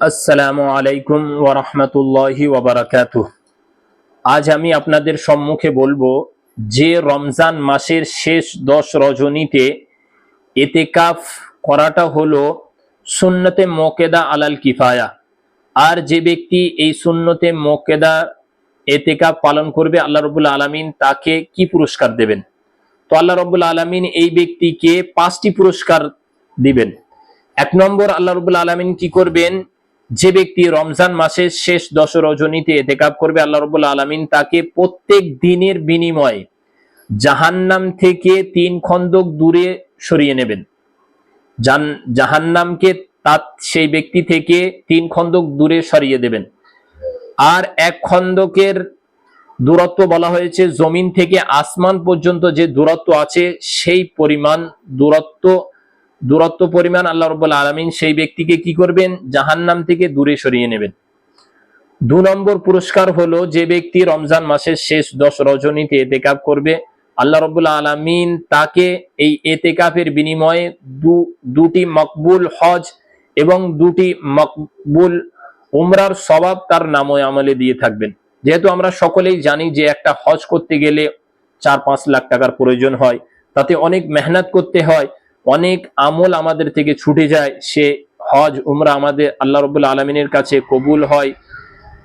আসসালামু আলাইকুম ওয়া রাহমাতুল্লাহি ওয়া বারাকাতুহু। আজ আমি আপনাদের সম্মুখে বলবো যে রমজান মাসের শেষ 10 রজনীতে এতেকাফ করাটা হলো সুন্নতে মুআক্কাদা আলাল কিফায়া। আর যে ব্যক্তি এই সুন্নতে মুআক্কাদা এতেকাফ পালন করবে, আল্লাহ রাব্বুল আলামিন তাকে কি পুরস্কার দেবেন? তো আল্লাহ রাব্বুল আলামিন এই ব্যক্তিকে 5টি পুরস্কার দিবেন। 1 নম্বর, আল্লাহ রাব্বুল আলামিন কি করবেন? যে ব্যক্তি রমজান মাসের শেষ 10 রজনীতে ইতিকাফ করবে, আল্লাহ রাব্বুল আলামিন তাকে প্রত্যেক দিনের বিনিময়ে জাহান্নাম থেকে 3 খন্দক দূরে সরিয়ে নেবেন। জাহান্নামকে সেই ব্যক্তি থেকে 3 খন্দক দূরে সরিয়ে দেবেন। আর 1 খন্দকের দূরত্ব বলা হয়েছে জমিন থেকে আসমান পর্যন্ত যে দূরত্ব আছে সেই পরিমাণ দূরত্ব পরিমাণ আল্লাহ রাব্বুল আলামিন সেই ব্যক্তিকে কি করবেন? জাহান্নাম থেকে দূরে সরিয়ে নেবেন। 2 নম্বর পুরস্কার হলো, যে ব্যক্তি রমজান মাসের শেষ 10 রজনীতে ইতিকাফ করবে, আল্লাহ রাব্বুল আলামিন তাকে এই ইতিকাফের বিনিময়ে দুটি মকবুল হজ এবং 2টি মকবুল উমরার সওয়াব তার নামে দিয়ে থাকবেন। যেহেতু আমরা সকলেই জানি যে একটা হজ করতে গেলে 4-5 লাখ টাকার প্রয়োজন হয়, তাতে অনেক মেহনত করতে হয়, অনেক আমল আমাদের থেকে ছুটে যায়। সে হজ উমরা আমাদের আল্লাহ রাব্বুল আলামিনের কাছে কবুল হয়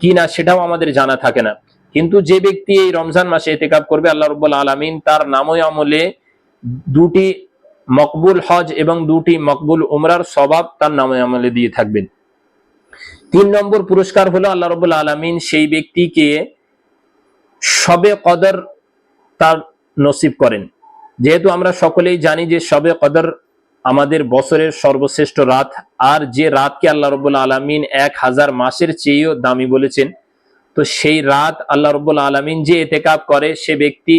কিনা সেটাও আমাদের জানা থাকে না। কিন্তু যে ব্যক্তি এই রমজান মাসে ইতিকাফ করবে, আল্লাহ রাব্বুল আলামিন তার নামে আমলে 2টি মকবুল হজ এবং 2টি মকবুল উমরার সওয়াব তার নামে আমলে দিয়ে থাকবেন। 3 নম্বর পুরস্কার হলো, আল্লাহ রাব্বুল আলামিন সেই ব্যক্তিকে শবে কদর তার নসিব করেন। যেহেতু আমরা সকলেই জানি যে শবে কদর আমাদের বছরের সর্বশ্রেষ্ঠ রাত, আর যে রাতকে আল্লাহ রাব্বুল আলামিন 1000 মাসের চেয়েও দামি বলেছেন, তো সেই রাত আল্লাহ রাব্বুল আলামিন যে ইতিকাফ করে সে ব্যক্তি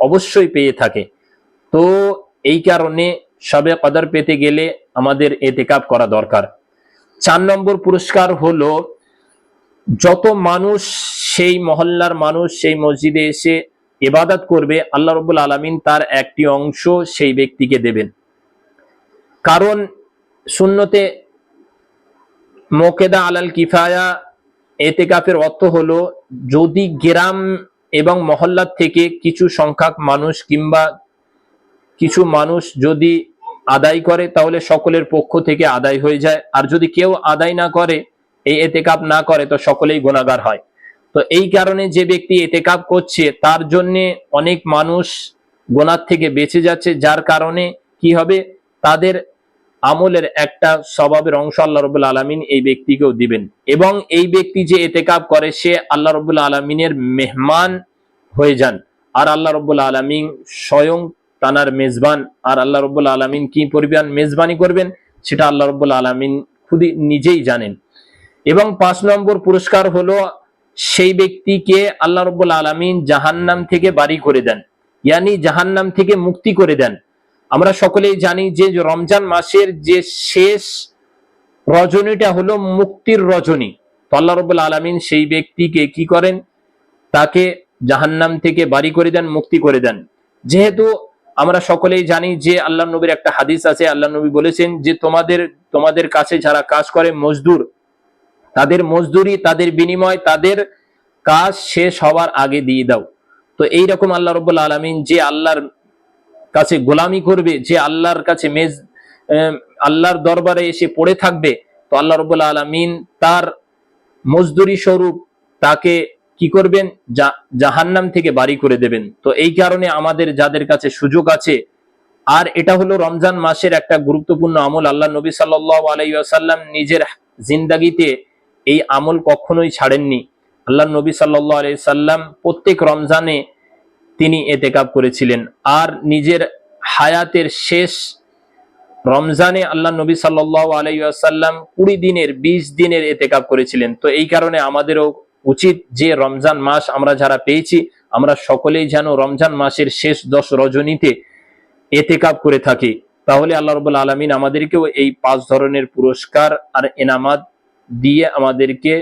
অবশ্যই পেয়ে থাকে। তো এই কারণে শবে কদর পেতে গেলে আমাদের ইতিকাফ করা দরকার। 4 নম্বর পুরস্কার হলো, যত মানুষ সেই মহল্লার মানুষ সেই মসজিদে এসে ইবাদত করবে, আল্লাহ রাব্বুল আলামিন তার একটি অংশ সেই ব্যক্তিকে দেবেন। কারণ সুন্নতে মুআক্কাদা আলাল কিফায়া ইতিকাফের অর্থ হলো, যদি গ্রাম এবং মহল্লা থেকে কিছু সংখ্যক মানুষ কিংবা কিছু মানুষ যদি আদায় করে তাহলে সকলের পক্ষ থেকে আদায় হয়ে যায়, আর যদি কেউ আদায় না করে, এই ইতিকাফ না করে, তো সকলেই গুনাহগার হয়। তো এই কারণে যে ব্যক্তি ইতিকাফ করছে তার জন্য অনেক মানুষ গুনাহ থেকে বেঁচে যাচ্ছে, যার কারণে কি হবে? তাদের আমলের একটা সওয়াবের অংশ আল্লাহ রাব্বুল আলামিন এই ব্যক্তিকেও দিবেন। এবং এই ব্যক্তি যে ইতিকাফ করে সে আল্লাহ রাব্বুল আলামিনের মেহমান হয়ে যান, আর আল্লাহ রাব্বুল আলামিন স্বয়ং তানার মেজবান। আর আল্লাহ রাব্বুল আলামিন কি পরিমাণ মেজবানি করবেন সেটা আল্লাহ রাব্বুল আলামিন খুদই নিজেই জানেন। এবং 5 নম্বর পুরস্কার হলো, সেই ব্যক্তিকে আল্লাহ রাব্বুল আলামিন জাহান্নাম থেকে বাড়ি করে দেন, ইয়ানি জাহান্নাম থেকে মুক্তি করে দেন। আমরা সকলেই জানি যে রমজান মাসের যে শেষ রজনীটা হলো মুক্তির রজনী। তো আল্লাহ রাব্বুল আলামিন সেই ব্যক্তিকে কি করেন? তাকে জাহান্নাম থেকে বাড়ি করে দেন, মুক্তি করে দেন। যেহেতু আমরা সকলেই জানি যে আল্লাহর নবীর একটা হাদিস আছে, আল্লাহর নবী বলেছেন যে তোমাদের কাছে যারা কাজ করে মজদুর, তাদের মজদুরি, তাদের বিনিময়, তাদের কাজ শেষ হওয়ার আগে দিয়ে দাও। তো এইরকম আল্লাহ রাব্বুল আলামিন যে আল্লাহর কাছে গোলামি করবে, যে আল্লাহর কাছে আল্লাহর দরবারে এসে পড়ে থাকবে, তো আল্লাহ রাব্বুল আলামিন তার মজদুরি স্বরূপ তাকে কি করবেন? জাহান্নাম থেকে বাড়ি করে দেবেন। তো এই কারণে আমাদের যাদের কাছে সুযোগ আছে, আর এটা হলো রমজান মাসের একটা গুরুত্বপূর্ণ আমল। আল্লাহ নবী সাল্লাল্লাহু আলাইহি ওয়াসাল্লাম নিজের জিন্দেগিতে এই আমল কখনোই ছাড়েননি। আল্লাহ নবী সাল্লাল্লাহু আলাইহি সাল্লাম প্রত্যেক রমজানে তিনি ইতিকাফ করেছিলেন, আর নিজের হায়াতের শেষ রমজানে আল্লাহ নবী সাল্লাল্লাহু আলাইহি ওয়াসাল্লাম 20 দিনের 20 দিনের ইতিকাফ করেছিলেন। তো এই কারণে আমাদেরও উচিত যে রমজান মাস আমরা যারা পেয়েছি, আমরা সকলেই যেন রমজান মাসের শেষ 10 রজনীতে ইতিকাফ করে থাকি। তাহলে আল্লাহ রাব্বুল আলামিন আমাদেরকেও এই 5 ধরনের পুরস্কার আর ইনামাত দিয়ে আমাদেরকে